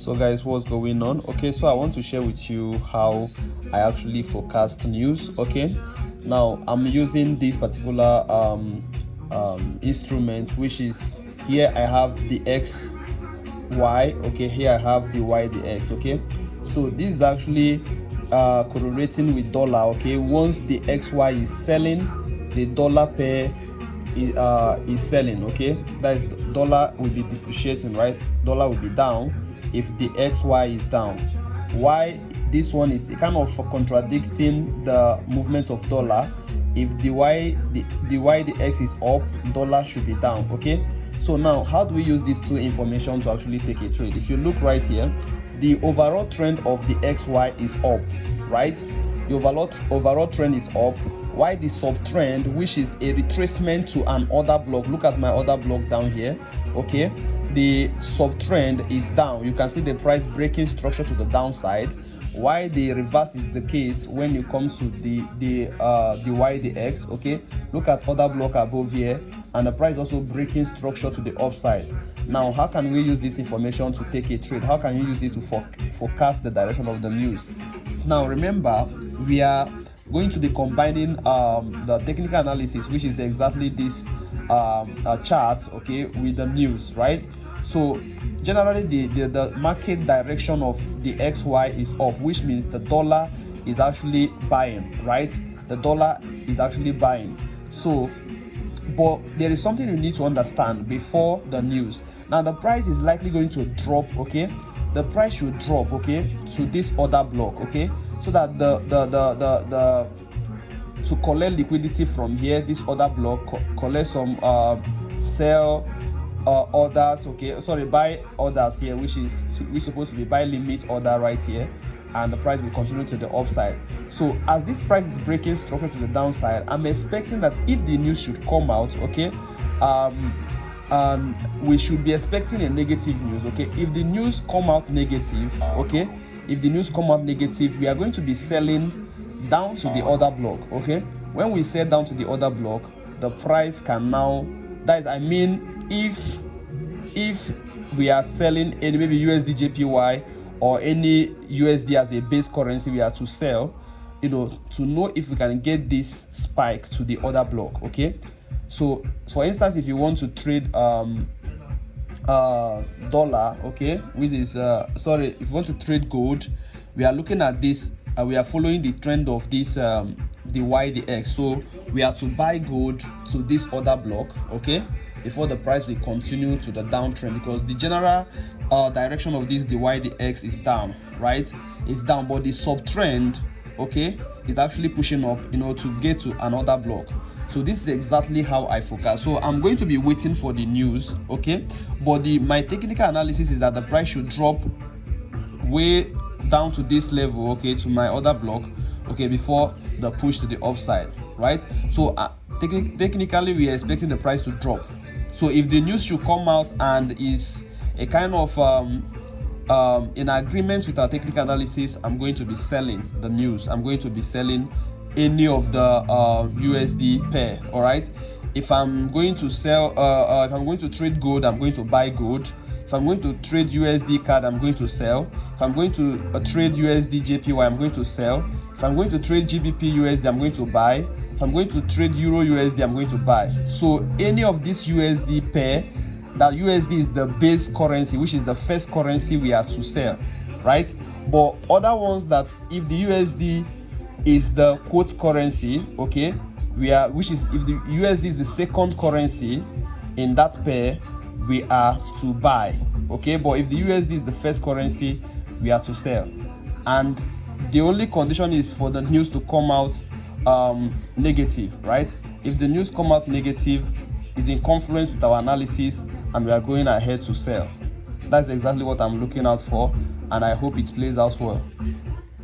So guys, what's going on? Okay, so I want to share with you how I actually forecast news. Okay, now I'm using this particular instrument, which is here I have the X Y. Okay, here I have the Y, the X. Okay, so this is actually correlating with dollar. Okay, once the XY is selling, the dollar pair is selling. Okay, that is, dollar will be depreciating, right? Dollar will be down if the XY is down. Why this one is kind of contradicting the movement of dollar. If the the X is up, dollar should be down. Okay, so now how do we use these two information to actually take a trade? If you look right here, the overall trend of the XY is up, right? The overall trend is up. Why the subtrend, which is a retracement to an order block, look at my order block down here. Okay, the subtrend is down. You can see the price breaking structure to the downside. Why the reverse is the case when it comes to the Y, the X. Okay, look at order block above here, and the price also breaking structure to the upside. Now, how can we use this information to take a trade? How can you use it to forecast the direction of the news? Now, remember, we are going to be combining the technical analysis, which is exactly this chart, okay, with the news, right? So generally the market direction of the XY is up, which means the dollar is actually buying, right? The dollar is actually buying. So but there is something you need to understand before the news. Now the price is likely going to drop. Okay, the price should drop, okay, to this order block, okay, so that the to collect liquidity from here, this order block, collect some sell orders, okay, sorry, buy orders here, which is supposed to be buy limit order right here, and the price will continue to the upside. So as this price is breaking structure to the downside, I'm expecting that if the news should come out, okay, we should be expecting a negative news. Okay, if the news come out negative, okay, if the news come out negative, we are going to be selling down to the order block. Okay, when we sell down to the order block, the price can now, that is, I mean, if we are selling any maybe USD JPY or any USD as a base currency, we are to sell, you know, to know if we can get this spike to the order block. Okay, so for instance, if you want to trade dollar, okay, which is if you want to trade gold, we are looking at this, we are following the trend of this the Y, the X. So we are to buy gold to this order block, okay, before the price will continue to the downtrend, because the general direction of this, the Y, the X, is down, right? It's down, but the subtrend, okay, is actually pushing up, you know, to get to another block. So this is exactly how I forecast. So I'm going to be waiting for the news, okay, but my technical analysis is that the price should drop way down to this level, okay, to my order block, okay, before the push to the upside, right? So technically we are expecting the price to drop. So if the news should come out and is a kind of in agreement with our technical analysis, I'm going to be selling the news. I'm going to be selling any of the USD pair. All right, if I'm going to sell if I'm going to trade gold, I'm going to buy gold. If I'm going to trade USD CAD, I'm going to sell. If I'm going to trade USD JPY, I'm going to sell. If I'm going to trade GBP USD, I'm going to buy. If I'm going to trade Euro USD, I'm going to buy. So any of this USD pair, that USD is the base currency, which is the first currency we are to sell, right? But other ones, that if the USD is the quote currency, okay, which is if the USD is the second currency in that pair, we are to buy, okay. But if the USD is the first currency, we are to sell. And the only condition is for the news to come out negative, right? If the news come out negative, is in confluence with our analysis, and we are going ahead to sell. That's exactly what I'm looking out for, and I hope it plays out well.